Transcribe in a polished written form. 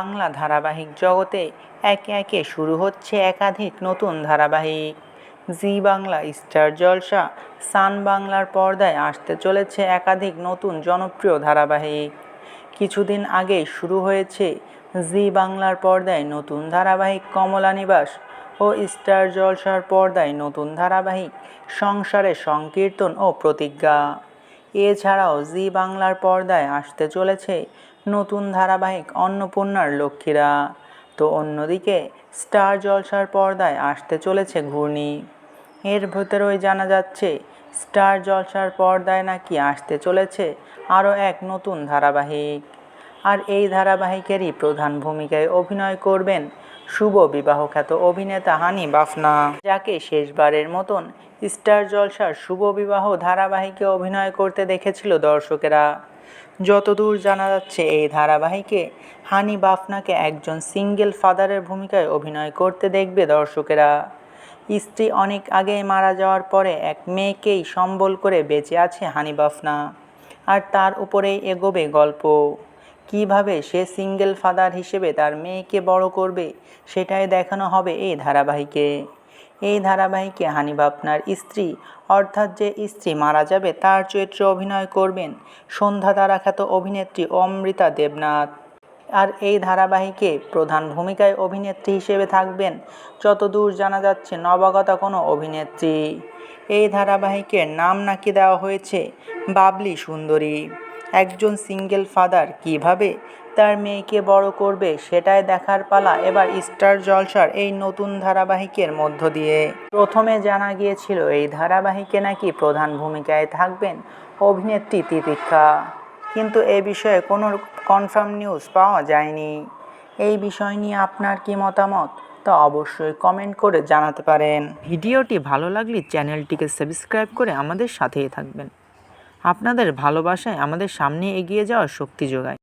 বাংলা ধারাবাহিক জগতে একে একে শুরু হচ্ছে একাধিক নতুন ধারাবাহিক। জি বাংলা, স্টার জলসা, সান বাংলার পর্দায় আসতে চলেছে একাধিক নতুন জনপ্রিয় ধারাবাহিক। কিছুদিন আগেই শুরু হয়েছে জি বাংলার পর্দায় নতুন ধারাবাহিক কমলা নিবাস ও স্টার জলসার পর্দায় নতুন ধারাবাহিক সংসারে সংকীর্তন ও প্রতিজ্ঞা। এছাড়াও জি বাংলার পর্দায় আসতে চলেছে নতুন ধারাবাহিক অন্নপূর্ণার লক্ষ্মীরা। তো অন্যদিকে স্টার জলসার পর্দায় আসতে চলেছে ঘূর্ণি। এর ভেতরেই জানা যাচ্ছে স্টার জলসার পর্দায় নাকি আসতে চলেছে আরও এক নতুন ধারাবাহিক। আর এই ধারাবাহিকেরই প্রধান ভূমিকায় অভিনয় করবেন শুভ বিবাহ খ্যাত অভিনেতা হানি বাফনা, যাকে শেষবারের মতন স্টার জলসার শুভ বিবাহ ধারাবাহিকে অভিনয় করতে দেখেছিল দর্শকেরা। যতদূর জানা যাচ্ছে এই ধারাবাহিকে হানি বাফনাকে একজন সিঙ্গেল ফাদারের ভূমিকায় অভিনয় করতে দেখবে দর্শকেরা। স্ত্রী অনেক আগেই মারা যাওয়ার পরে এক মেয়েকেই সম্বল করে বেঁচে আছে হানি বাফনা, আর তার উপরেই এগোবে গল্প। কিভাবে সে সিঙ্গেল ফাদার হিসেবে তার মেয়েকে বড় করবে সেটাই দেখানো হবে এই ধারাবাহিকে। এই ধারাবাহিকে হানি বাফনার স্ত্রী, অর্থাৎ যে স্ত্রী মারা যাবে, তার চরিত্রে অভিনয় করবেন সন্ধ্যা তারা খ্যাত অভিনেত্রী অমৃতা দেবনাথ। আর এই ধারাবাহিকে প্রধান ভূমিকায় অভিনেত্রী হিসেবে থাকবেন যতদূর জানা যাচ্ছে নবাগতা কোনো অভিনেত্রী। এই ধারাবাহিকের নাম নাকি দেওয়া হয়েছে বাবলি সুন্দরী। একজন সিঙ্গেল ফাদার কিভাবে তার মেয়েকে বড় করবে সেটাই দেখার পালা এবার স্টার জলসার এই নতুন ধারাবাহিকের মধ্য দিয়ে। প্রথমে জানা গিয়েছিল এই ধারাবাহিকে নাকি প্রধান ভূমিকায় থাকবেন অভিনেত্রী তিতিক্ষা, কিন্তু এ বিষয়ে কোনো কনফার্ম নিউজ পাওয়া যায়নি। এই বিষয় নিয়ে আপনার কি মতামত তা অবশ্যই কমেন্ট করে জানাতে পারেন। ভিডিওটি ভালো লাগলে চ্যানেলটিকে সাবস্ক্রাইব করে আমাদের সাথেই থাকবেন। আপনাদের ভালোবাসায় আমাদের সামনে এগিয়ে যাওয়ার শক্তি যোগায়।